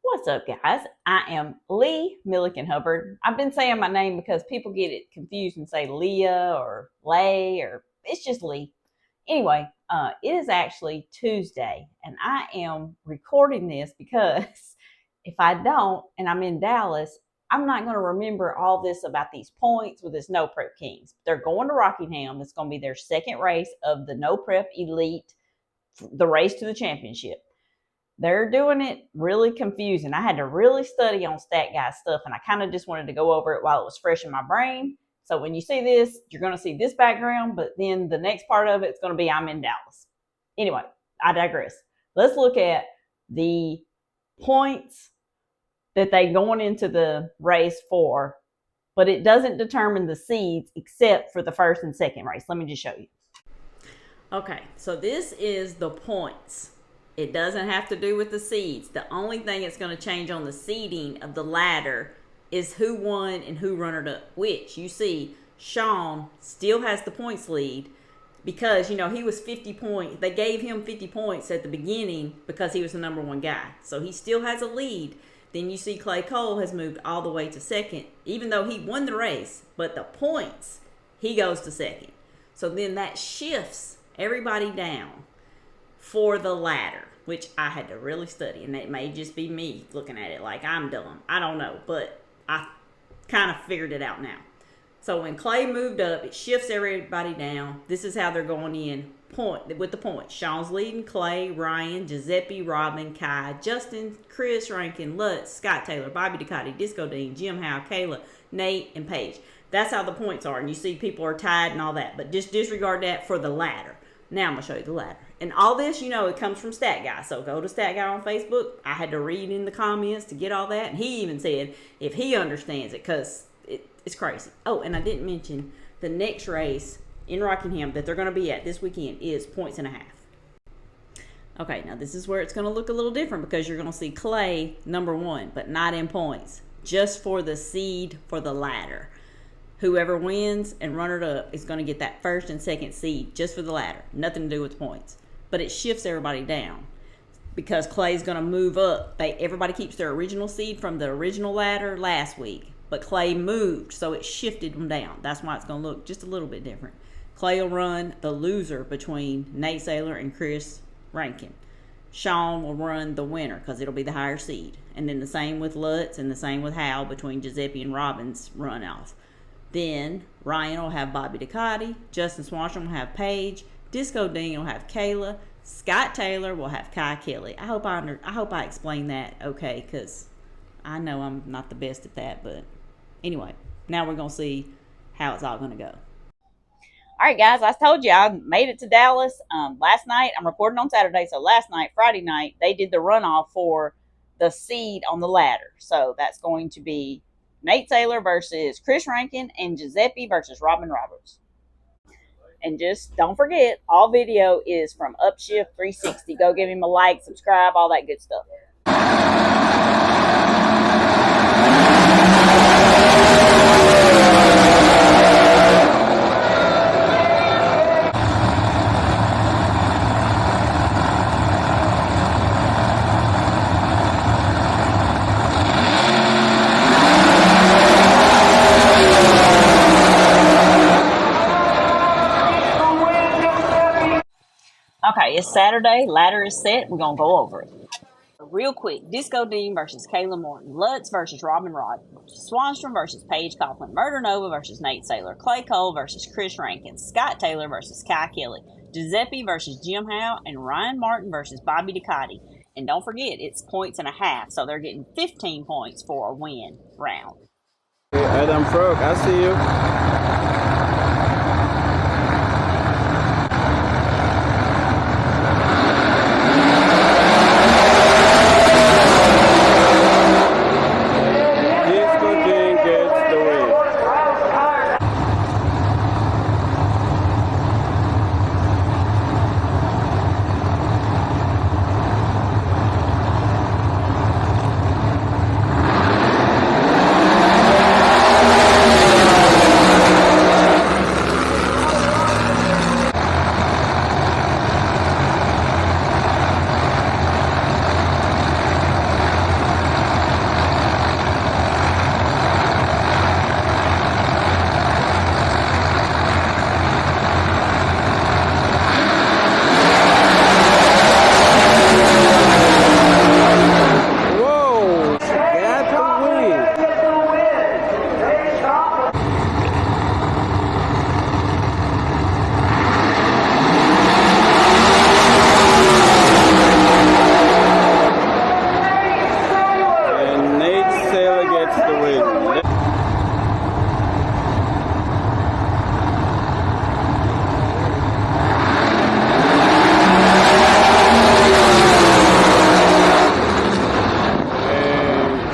What's up, guys? I am Lee Milliken Hubbard. I've been saying my name because people get it confused and say Leah or Lay, or it's just Lee. Anyway, it is actually Tuesday, and I am recording this because if I don't, and I'm in Dallas, I'm not going to remember all this about these points with this No Prep Kings. They're going to Rockingham. It's going to be their second race of the No Prep Elite, the race to the championship. They're doing it really confusing. I had to really study on Stat Guy stuff, and I kind of just wanted to go over it while it was fresh in my brain. So when you see this, you're going to see this background, but then the next part of it's going to be I'm in Dallas. Anyway, I digress. Let's look at the points that they going into the race for, but it doesn't determine the seeds except for the first and second race. Let me just show you. Okay, so this is the points. It doesn't have to do with the seeds. The only thing that's going to change on the seeding of the ladder is who won and who runner up, which you see Sean still has the points lead because, he was 50 points. They gave him 50 points at the beginning because he was the number one guy. So he still has a lead. Then you see Clay Cole has moved all the way to second, even though he won the race. But the points, he goes to second. So then that shifts everybody down for the ladder, which I had to really study, and it may just be me looking at it like I'm dumb. I don't know, but I kind of figured it out now. So when Clay moved up, it shifts everybody down. This is how they're going in with the points. Sean's leading Clay, Ryan, Giuseppe, Robin, Kai, Justin, Chris, Rankin, Lutz, Scott Taylor, Bobby Ducati, Disco Dean, Jim Howe, Kayla, Nate, and Paige. That's how the points are, and you see people are tied and all that, but just disregard that for the ladder. Now I'm going to show you the ladder. And all this, it comes from Stat Guy. So go to Stat Guy on Facebook. I had to read in the comments to get all that. And he even said if he understands it, because it's crazy. Oh, and I didn't mention the next race in Rockingham that they're going to be at this weekend is 1.5 points. Okay, now this is where it's going to look a little different because you're going to see Clay number one, but not in points. Just for the seed for the ladder. Whoever wins and runner up is going to get that first and second seed just for the ladder. Nothing to do with points. But it shifts everybody down because Clay's going to move up. Everybody keeps their original seed from the original ladder last week. But Clay moved, so it shifted them down. That's why it's going to look just a little bit different. Clay will run the loser between Nate Saylor and Chris Rankin. Sean will run the winner because it'll be the higher seed. And then the same with Lutz and the same with Hal between Giuseppe and Robin's runoff. Then Ryan will have Bobby Ducati, Justin Swanson will have Paige, Disco Dean will have Kayla, Scott Taylor will have Kai Kelly. I hope I explained that okay, because I know I'm not the best at that, but anyway, now we're gonna see how it's all gonna go. All right, guys, I told you I made it to Dallas last night. I'm recording on Saturday, so last night, Friday night, they did the runoff for the seed on the ladder. So that's going to be Nate Taylor versus Chris Rankin and Giuseppe versus Robin Roberts. And just don't forget, all video is from Upshift 360. Go give him a like, subscribe, all that good stuff. Okay, it's Saturday. Ladder is set. We're going to go over it. Real quick, Disco Dean versus Kayla Morton. Lutz versus Robin Rod. Swanstrom versus Paige Coughlin. Murder Nova versus Nate Saylor. Clay Cole versus Chris Rankin. Scott Taylor versus Kai Kelly. Giuseppe versus Jim Howe. And Ryan Martin versus Bobby Ducati. And don't forget, it's 1.5 points. So they're getting 15 points for a win round. Adam Frog, I see you.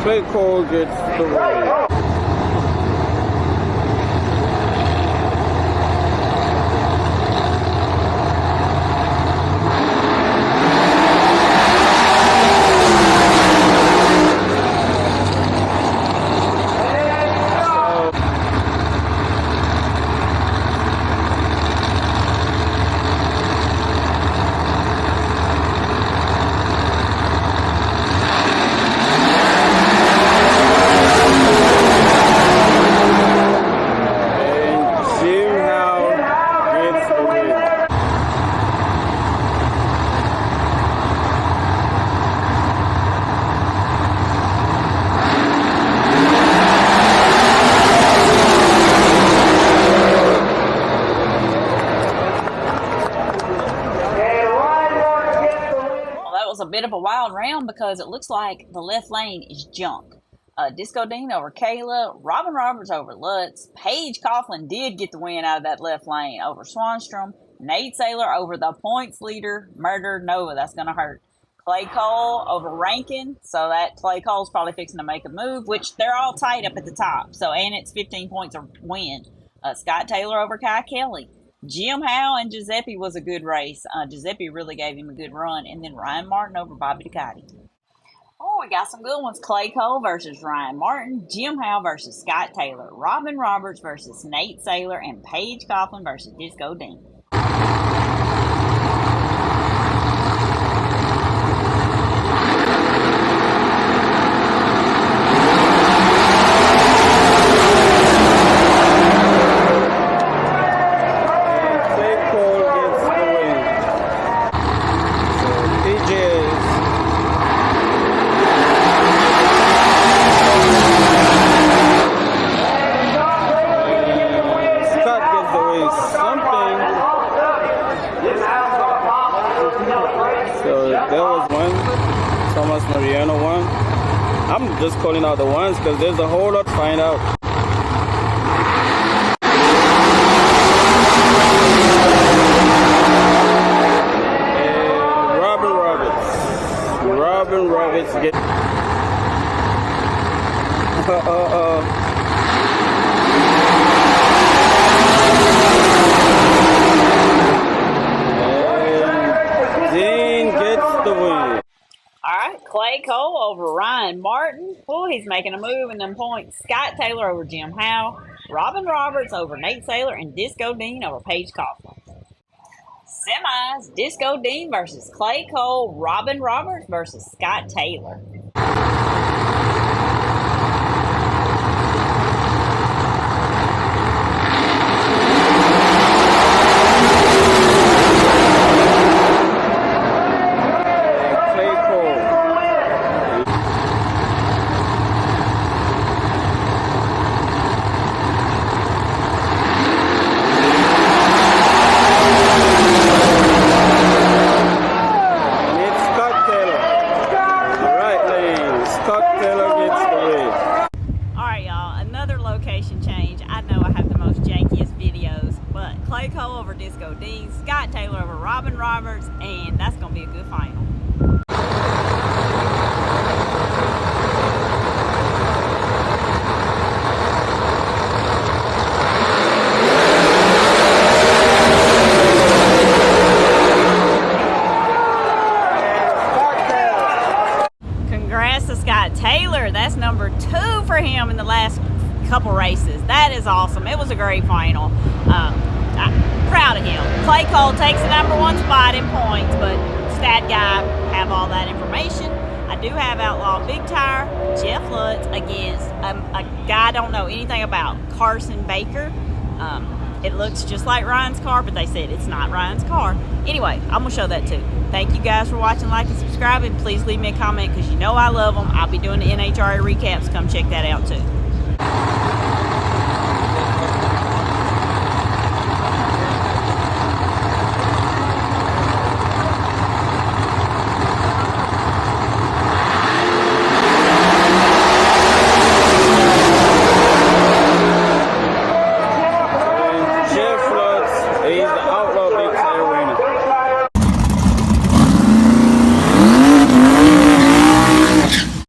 Clay Cole gets the win. A bit of a wild round because it looks like the left lane is junk. Disco Dean over Kayla, Robin Roberts over Lutz, Paige Coughlin did get the win out of that left lane over Swanstrom, Nate Saylor over the points leader, Murder Nova, that's going to hurt. Clay Cole over Rankin, so that Clay Cole's probably fixing to make a move, which they're all tight up at the top, so and it's 15 points a win. Scott Taylor over Kai Kelly. Jim Howe and Giuseppe was a good race. Giuseppe really gave him a good run. And then Ryan Martin over Bobby Ducati. Oh, we got some good ones. Clay Cole versus Ryan Martin. Jim Howe versus Scott Taylor. Robin Roberts versus Nate Saylor. And Paige Coughlin versus Disco Dean. I'm just calling out the ones because there's a whole lot to find out. And Robin Roberts get. And Dean gets the win. Clay Cole over Ryan Martin. Oh, he's making a move in them points. Scott Taylor over Jim Howe. Robin Roberts over Nate Saylor. And Disco Dean over Paige Coughlin. Semis, Disco Dean versus Clay Cole. Robin Roberts versus Scott Taylor. Location change. I know I have the most jankiest videos, but Clay Cole over Disco Dean, Scott Taylor over Robin Roberts, and that's going to be a good final. Congrats to Scott Taylor. That's number 2 for him in the last couple races. That is awesome. It was a great final. I'm proud of him. Clay Cole takes the number 1 spot in points, but stat guy have all that information. I do have Outlaw Big Tire, Jeff Lutz against a guy I don't know anything about, Carson Baker. It looks just like Ryan's car, but they said it's not Ryan's car. Anyway, I'm going to show that too. Thank you guys for watching, like, and subscribing. Please leave me a comment because you know I love them. I'll be doing the NHRA recaps. Come check that out too.